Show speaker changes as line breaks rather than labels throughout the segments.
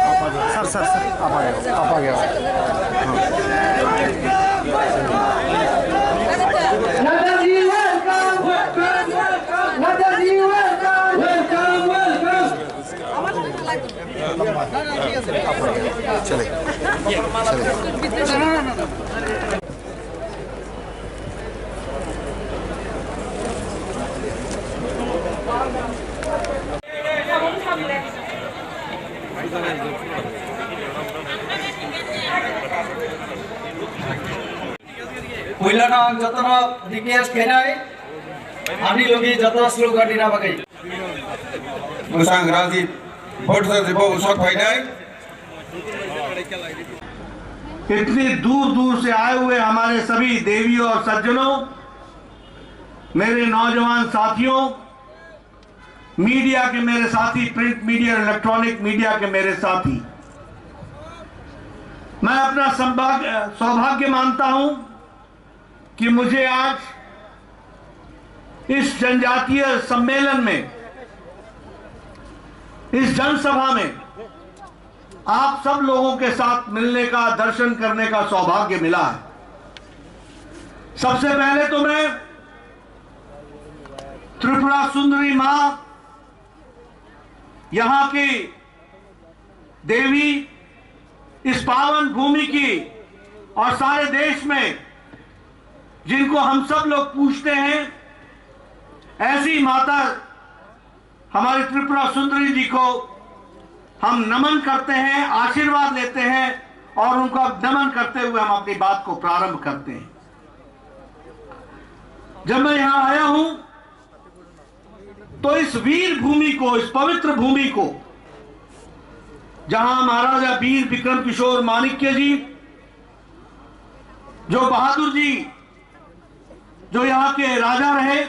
Sir sir sir आप आ गया चले
पहिला जतना डिकेस खेनाय आनी लोगी जतना स्लो गर्दिना बगै
मोजां राजीव भोट से बहुत शौक फाइनाय।
इतनी दूर दूर से आए हुए हमारे सभी देवियों और सज्जनों, मेरे नौजवान साथियों, मीडिया के मेरे साथी, प्रिंट मीडिया, इलेक्ट्रॉनिक मीडिया के मेरे साथी, मैं अपना सौभाग्य मानता हूं कि मुझे आज इस जनजातीय सम्मेलन में, इस जनसभा में आप सब लोगों के साथ मिलने का, दर्शन करने का सौभाग्य मिला है। सबसे पहले तो मैं त्रिपुरा सुंदरी मां, यहां की देवी, इस पावन भूमि की और सारे देश में जिनको हम सब लोग पूछते हैं, ऐसी माता हमारी त्रिपुरा सुंदरी जी को हम नमन करते हैं, आशीर्वाद लेते हैं और उनका नमन करते हुए हम अपनी बात को प्रारंभ करते हैं। जब मैं यहां आया हूं तो इस वीर भूमि को, इस पवित्र भूमि को, जहां महाराजा वीर विक्रम किशोर माणिक्य जी, जो बहादुर जी, जो यहाँ के राजा रहे,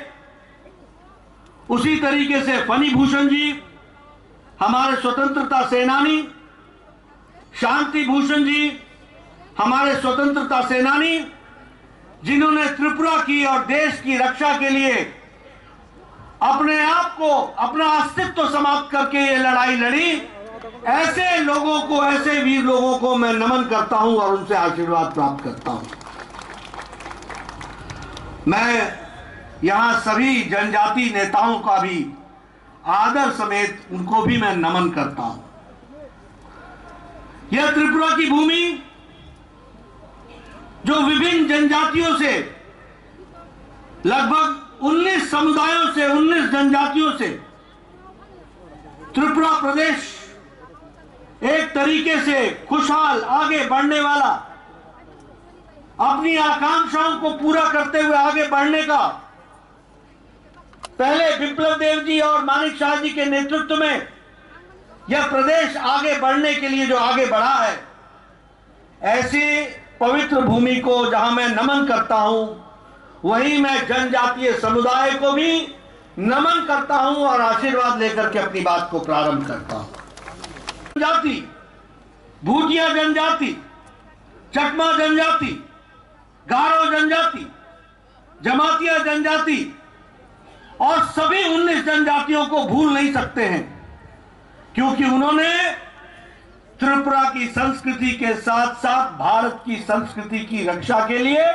उसी तरीके से फनी भूषण जी, हमारे स्वतंत्रता सेनानी, शांति भूषण जी, हमारे स्वतंत्रता सेनानी, जिन्होंने त्रिपुरा की और देश की रक्षा के लिए अपने आप को, अपना अस्तित्व समाप्त करके ये लड़ाई लड़ी, ऐसे लोगों को, ऐसे वीर लोगों को मैं नमन करता हूं और उनसे आशीर्वाद प्राप्त करता हूं। मैं यहां सभी जनजाति नेताओं का भी आदर समेत उनको भी मैं नमन करता हूं। यह त्रिपुरा की भूमि जो विभिन्न जनजातियों से, लगभग 19 समुदायों से, 19 जनजातियों से त्रिपुरा प्रदेश एक तरीके से खुशहाल आगे बढ़ने वाला, अपनी आकांक्षाओं को पूरा करते हुए आगे बढ़ने का, पहले विप्लव देव जी और मानिक शाह जी के नेतृत्व में यह प्रदेश आगे बढ़ने के लिए जो आगे बढ़ा है, ऐसी पवित्र भूमि को जहां मैं नमन करता हूं, वहीं मैं जनजातीय समुदाय को भी नमन करता हूं और आशीर्वाद लेकर के अपनी बात को प्रारंभ करता हूं। जनजाति, भूटिया जनजाति, चकमा जनजाति, गारो जनजाति, जमातिया जनजाति और सभी 19 जनजातियों को भूल नहीं सकते हैं, क्योंकि उन्होंने त्रिपुरा की संस्कृति के साथ साथ भारत की संस्कृति की रक्षा के लिए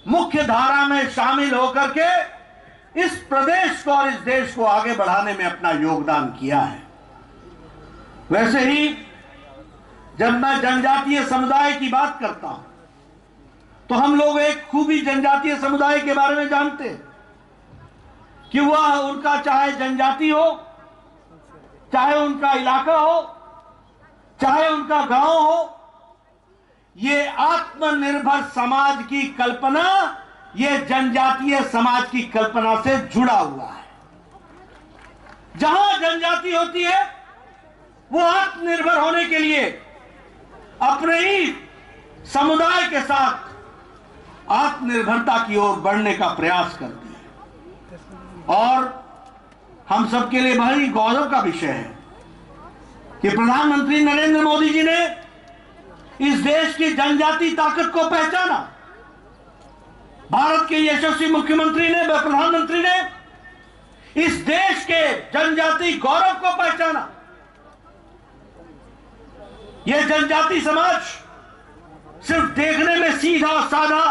मुख्य धारा में शामिल होकर के इस प्रदेश को और इस देश को आगे बढ़ाने में अपना योगदान किया है। वैसे ही जब मैं जनजातीय समुदाय की बात करता हूं तो हम लोग एक खूबी जनजातीय समुदाय के बारे में जानते हैं कि वह, उनका चाहे जनजाति हो, चाहे उनका इलाका हो, चाहे उनका गांव हो, ये आत्मनिर्भर समाज की कल्पना, ये जनजातीय समाज की कल्पना से जुड़ा हुआ है। जहां जनजाति होती है वो आत्मनिर्भर होने के लिए अपने ही समुदाय के साथ आत्मनिर्भरता की ओर बढ़ने का प्रयास करती है। और हम सबके लिए भारी गौरव का विषय है कि प्रधानमंत्री नरेंद्र मोदी जी ने इस देश की जनजाति ताकत को पहचाना। भारत के यशस्वी मुख्यमंत्री ने, प्रधानमंत्री ने इस देश के जनजाति गौरव को पहचाना। ये जनजाति समाज सिर्फ देखने में सीधा साधा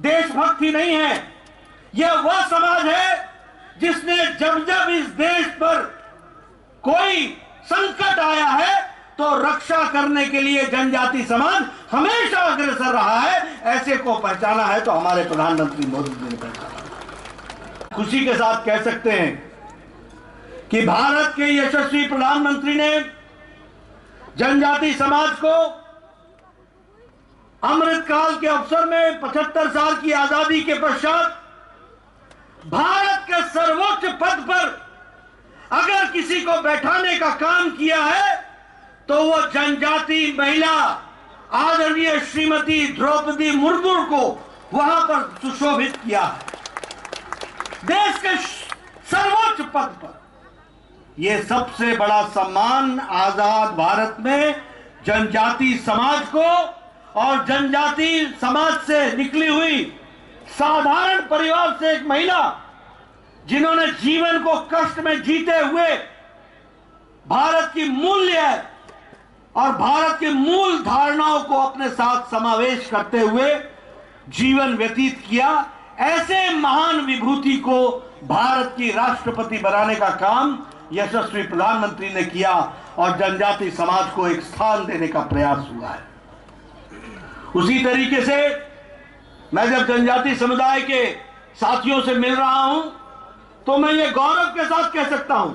देशभक्ति नहीं है, यह वह समाज है जिसने जब जब इस देश पर कोई संकट आया है तो रक्षा करने के लिए जनजाति समाज हमेशा अग्रसर रहा है। ऐसे को पहचाना है तो हमारे प्रधानमंत्री मोदी जी ने पहचाना। खुशी के साथ कह सकते हैं कि भारत के यशस्वी प्रधानमंत्री ने जनजाति समाज को अमृतकाल के अवसर में 75 साल की आजादी के पश्चात भारत के सर्वोच्च पद पर अगर किसी को बैठाने का काम किया है तो वो जनजाति महिला आदरणीय श्रीमती द्रौपदी मुर्मू को वहां पर सुशोभित किया है, देश के सर्वोच्च पद पर। यह सबसे बड़ा सम्मान आजाद भारत में जनजाति समाज को और जनजाति समाज से निकली हुई साधारण परिवार से एक महिला जिन्होंने जीवन को कष्ट में जीते हुए भारत की मूल्य और भारत की मूल धारणाओं को अपने साथ समावेश करते हुए जीवन व्यतीत किया, ऐसे महान विभूति को भारत की राष्ट्रपति बनाने का काम यशस्वी प्रधानमंत्री ने किया और जनजाति समाज को एक स्थान देने का प्रयास हुआ है। उसी तरीके से मैं जब जनजाति समुदाय के साथियों से मिल रहा हूं तो मैं ये गौरव के साथ कह सकता हूं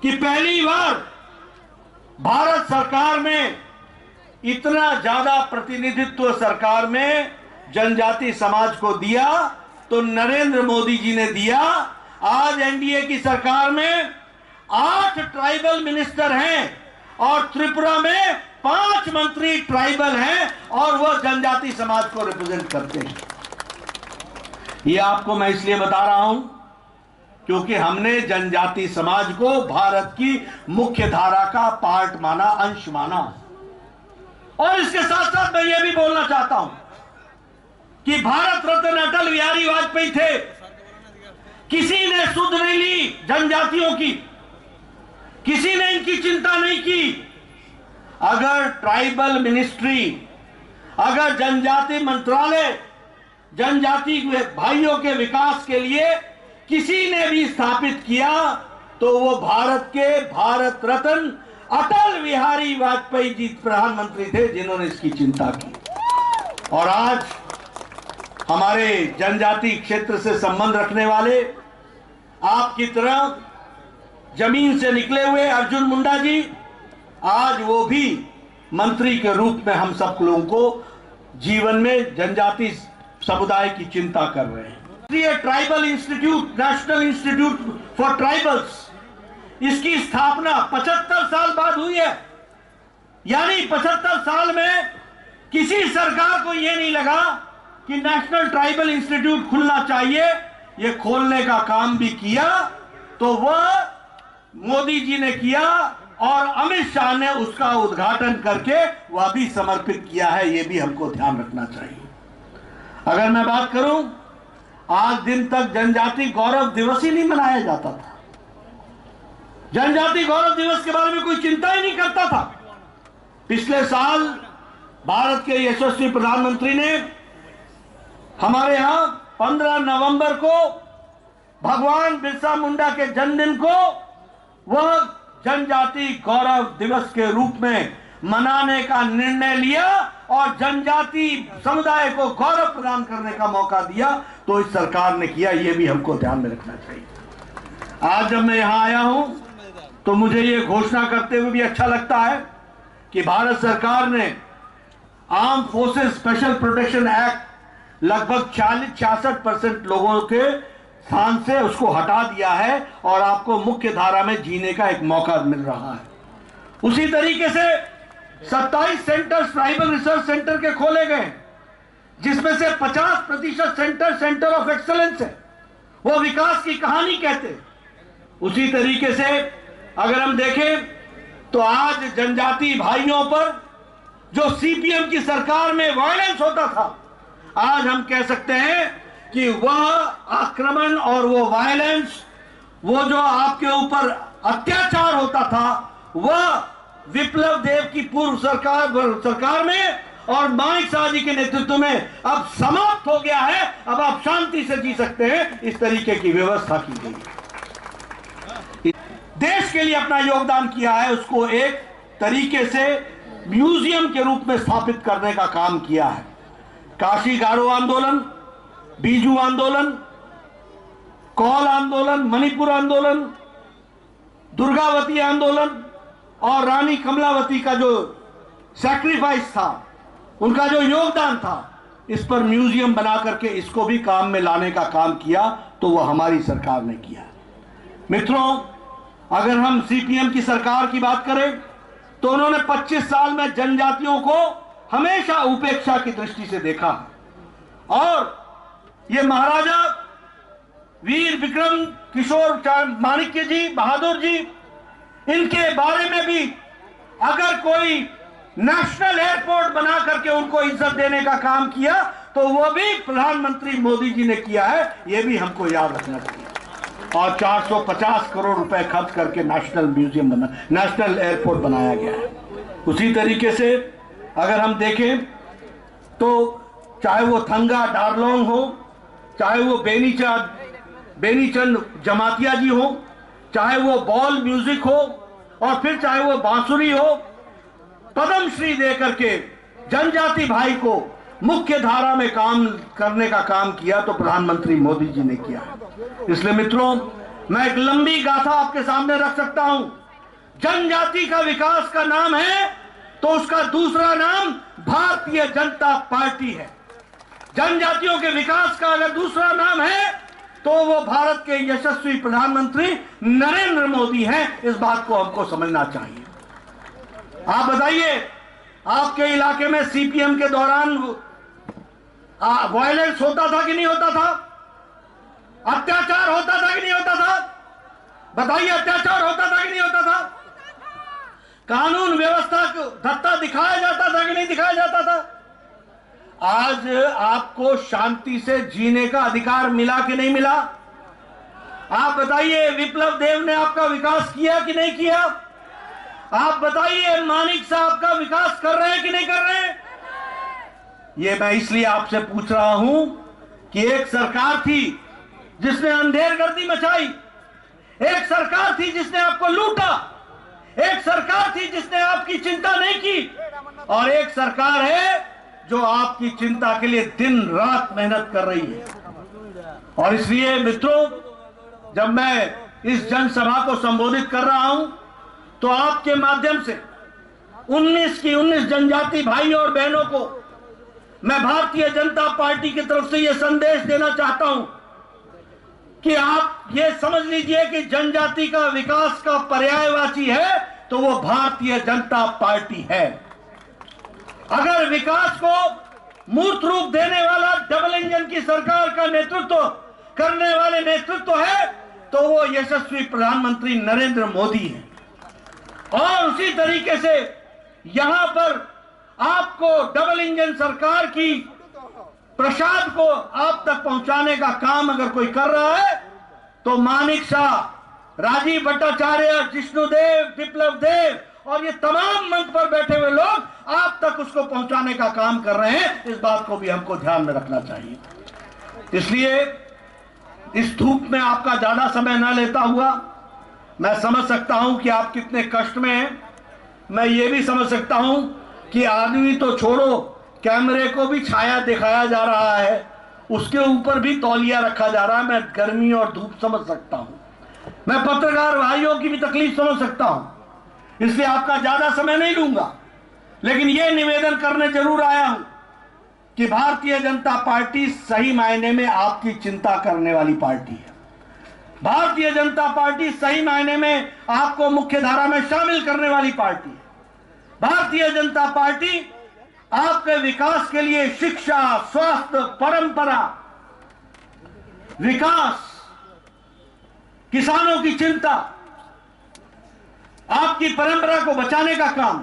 कि पहली बार भारत सरकार में इतना ज्यादा प्रतिनिधित्व सरकार में जनजाति समाज को दिया तो नरेंद्र मोदी जी ने दिया। आज एनडीए की सरकार में 8 ट्राइबल मिनिस्टर हैं और त्रिपुरा में 5 मंत्री ट्राइबल हैं और वह जनजाति समाज को रिप्रेजेंट करते हैं। ये आपको मैं इसलिए बता रहा हूं क्योंकि हमने जनजाति समाज को भारत की मुख्य धारा का पार्ट माना, अंश माना। और इसके साथ साथ मैं ये भी बोलना चाहता हूं कि भारत रत्न अटल बिहारी वाजपेयी थे, किसी ने सुध नहीं ली जनजातियों की, किसी ने इनकी चिंता नहीं की। अगर ट्राइबल मिनिस्ट्री, अगर जनजाति मंत्रालय जनजाति भाइयों के विकास के लिए किसी ने भी स्थापित किया तो वो भारत के भारत रत्न अटल बिहारी वाजपेयी जी प्रधानमंत्री थे जिन्होंने इसकी चिंता की। और आज हमारे जनजाति क्षेत्र से संबंध रखने वाले आपकी तरह जमीन से निकले हुए अर्जुन मुंडा जी, आज वो भी मंत्री के रूप में हम सब लोगों को जीवन में जनजाति समुदाय की चिंता कर रहे हैं। ये tribal institute, national institute for tribals, इसकी स्थापना 75 साल बाद हुई है। यानी 75 साल में किसी सरकार को यह नहीं लगा कि नेशनल ट्राइबल इंस्टीट्यूट खुलना चाहिए। ये खोलने का काम भी किया तो वह मोदी जी ने किया और अमित शाह ने उसका उद्घाटन करके वह भी समर्पित किया है। यह भी हमको ध्यान रखना चाहिए। अगर मैं बात करूं, आज दिन तक जनजाति गौरव दिवस ही नहीं मनाया जाता था। जनजाति गौरव दिवस के बारे में कोई चिंता ही नहीं करता था। पिछले साल भारत के यशस्वी प्रधानमंत्री ने हमारे यहां 15 नवंबर को भगवान बिरसा मुंडा के जन्मदिन को वह जनजाति गौरव दिवस के रूप में मनाने का निर्णय लिया और जनजाति समुदाय को गौरव प्रदान करने का मौका दिया। तो इस सरकार ने किया, यह भी हमको ध्यान में रखना चाहिए। आज जब मैं यहां आया हूं तो मुझे यह घोषणा करते हुए भी अच्छा लगता है कि भारत सरकार ने arm forces special protection act लगभग 46-66% लोगों के स्थान से उसको हटा दिया है और आपको मुख्य धारा में जीने का एक मौका मिल रहा है। उसी तरीके से 27 सेंटर्स ट्राइबल रिसर्च सेंटर के खोले गए, जिसमें से 50% सेंटर ऑफ एक्सेलेंस है, वो विकास की कहानी कहते। उसी तरीके से अगर हम देखें तो आज जनजाति भाइयों पर जो सीपीएम की सरकार में वायलेंस होता था, आज हम कह सकते हैं कि वह आक्रमण और वो वायलेंस, वो जो आपके ऊपर अत्याचार होता था, वह विप्लव देव की पूर्व सरकार में और मानिक शाह जी के नेतृत्व में अब समाप्त हो गया है। अब आप शांति से जी सकते हैं, इस तरीके की व्यवस्था की गई। देश के लिए अपना योगदान किया है, उसको एक तरीके से म्यूजियम के रूप में स्थापित करने का काम किया है। काशी गारो आंदोलन, बीजू आंदोलन, कौल आंदोलन, मणिपुर आंदोलन, दुर्गावती आंदोलन और रानी कमलावती का जो सैक्रिफाइस था, उनका जो योगदान था, इस पर म्यूजियम बना करके इसको भी काम में लाने का काम किया, तो वह हमारी सरकार ने किया। मित्रों, अगर हम सीपीएम की सरकार की बात करें तो उन्होंने 25 साल में जनजातियों को हमेशा उपेक्षा की दृष्टि से देखा और ये महाराजा वीर विक्रम किशोर माणिक्य जी, बहादुर जी, इनके बारे में भी अगर कोई नेशनल एयरपोर्ट बना करके उनको इज्जत देने का काम किया तो वो भी प्रधानमंत्री मोदी जी ने किया है, ये भी हमको याद रखना चाहिए। और 450 करोड़ रुपए खर्च करके नेशनल एयरपोर्ट बनाया गया है। उसी तरीके से अगर हम देखें तो चाहे वो थंगा डारलोंग हो, चाहे वो बेनीचंद जमातिया जी हो, चाहे वो बॉल म्यूजिक हो और फिर चाहे वो बांसुरी हो, पद्मश्री दे करके जनजाति भाई को मुख्य धारा में काम करने का काम किया तो प्रधानमंत्री मोदी जी ने किया। इसलिए मित्रों, मैं एक लंबी गाथा आपके सामने रख सकता हूं। जनजाति का विकास का नाम है तो उसका दूसरा नाम भारतीय जनता पार्टी है। जनजातियों के विकास का अगर दूसरा नाम है तो वो भारत के यशस्वी प्रधानमंत्री नरेंद्र मोदी हैं। इस बात को हमको समझना चाहिए। आप बताइए, आपके इलाके में सीपीएम के दौरान वायलेंस होता था कि नहीं होता था? अत्याचार होता था कि नहीं होता था? बताइए, अत्याचार होता था कि नहीं होता था? कानून व्यवस्था को धत्ता दिखाया जाता था कि नहीं दिखाया जाता था? आज आपको शांति से जीने का अधिकार मिला कि नहीं मिला? आप बताइए, विप्लव देव ने आपका विकास किया कि नहीं किया? आप बताइए, मानिक साहब का विकास कर रहे हैं कि नहीं कर रहे हैं? ये मैं इसलिए आपसे पूछ रहा हूं कि एक सरकार थी जिसने अंधेरगर्दी मचाई, एक सरकार थी जिसने आपको लूटा, एक सरकार थी जिसने आपकी चिंता नहीं की, और एक सरकार है जो आपकी चिंता के लिए दिन रात मेहनत कर रही है। और इसलिए मित्रों, जब मैं इस जनसभा को संबोधित कर रहा हूं तो आपके माध्यम से 19 जनजाति भाइयों और बहनों को मैं भारतीय जनता पार्टी की तरफ से यह संदेश देना चाहता हूं कि आप ये समझ लीजिए कि जनजाति का विकास का पर्यायवाची है तो वो भारतीय जनता पार्टी है। अगर विकास को मूर्त रूप देने वाला डबल इंजन की सरकार का नेतृत्व करने वाले नेतृत्व है तो वो यशस्वी प्रधानमंत्री नरेंद्र मोदी है। और उसी तरीके से यहां पर आपको डबल इंजन सरकार की प्रसाद को आप तक पहुंचाने का काम अगर कोई कर रहा है तो मानिक शाह, राजीव भट्टाचार्य, जिष्णुदेव, विप्लव देव और ये तमाम मंच पर बैठे हुए लोग आप तक उसको पहुंचाने का काम कर रहे हैं। इस बात को भी हमको ध्यान में रखना चाहिए। इसलिए इस धूप में आपका ज्यादा समय न लेता हुआ, मैं समझ सकता हूं कि आप कितने कष्ट में हैं। मैं ये भी समझ सकता हूं कि आदमी तो छोड़ो, कैमरे को भी छाया दिखाया जा रहा है, उसके ऊपर भी तौलिया रखा जा रहा है। मैं गर्मी और धूप समझ सकता हूं, मैं पत्रकार भाइयों की भी तकलीफ समझ सकता हूं, इसलिए आपका ज्यादा समय नहीं लूंगा। लेकिन यह निवेदन करने जरूर आया हूं कि भारतीय जनता पार्टी सही मायने में आपकी चिंता करने वाली पार्टी है। भारतीय जनता पार्टी सही मायने में आपको मुख्य धारा में शामिल करने वाली पार्टी है। भारतीय जनता पार्टी आपके विकास के लिए शिक्षा, स्वास्थ्य, परंपरा, विकास, किसानों की चिंता, आपकी परंपरा को बचाने का काम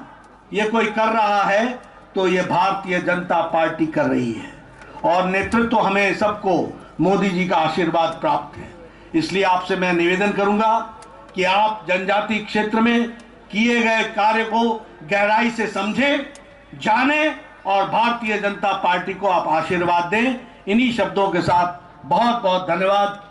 ये कोई कर रहा है तो ये भारतीय जनता पार्टी कर रही है। और नेतृत्व हमें सबको मोदी जी का आशीर्वाद प्राप्त है। इसलिए आपसे मैं निवेदन करूंगा कि आप जनजाति क्षेत्र में किए गए कार्य को गहराई से समझें, जानें और भारतीय जनता पार्टी को आप आशीर्वाद दें। इन्हीं शब्दों के साथ बहुत बहुत धन्यवाद।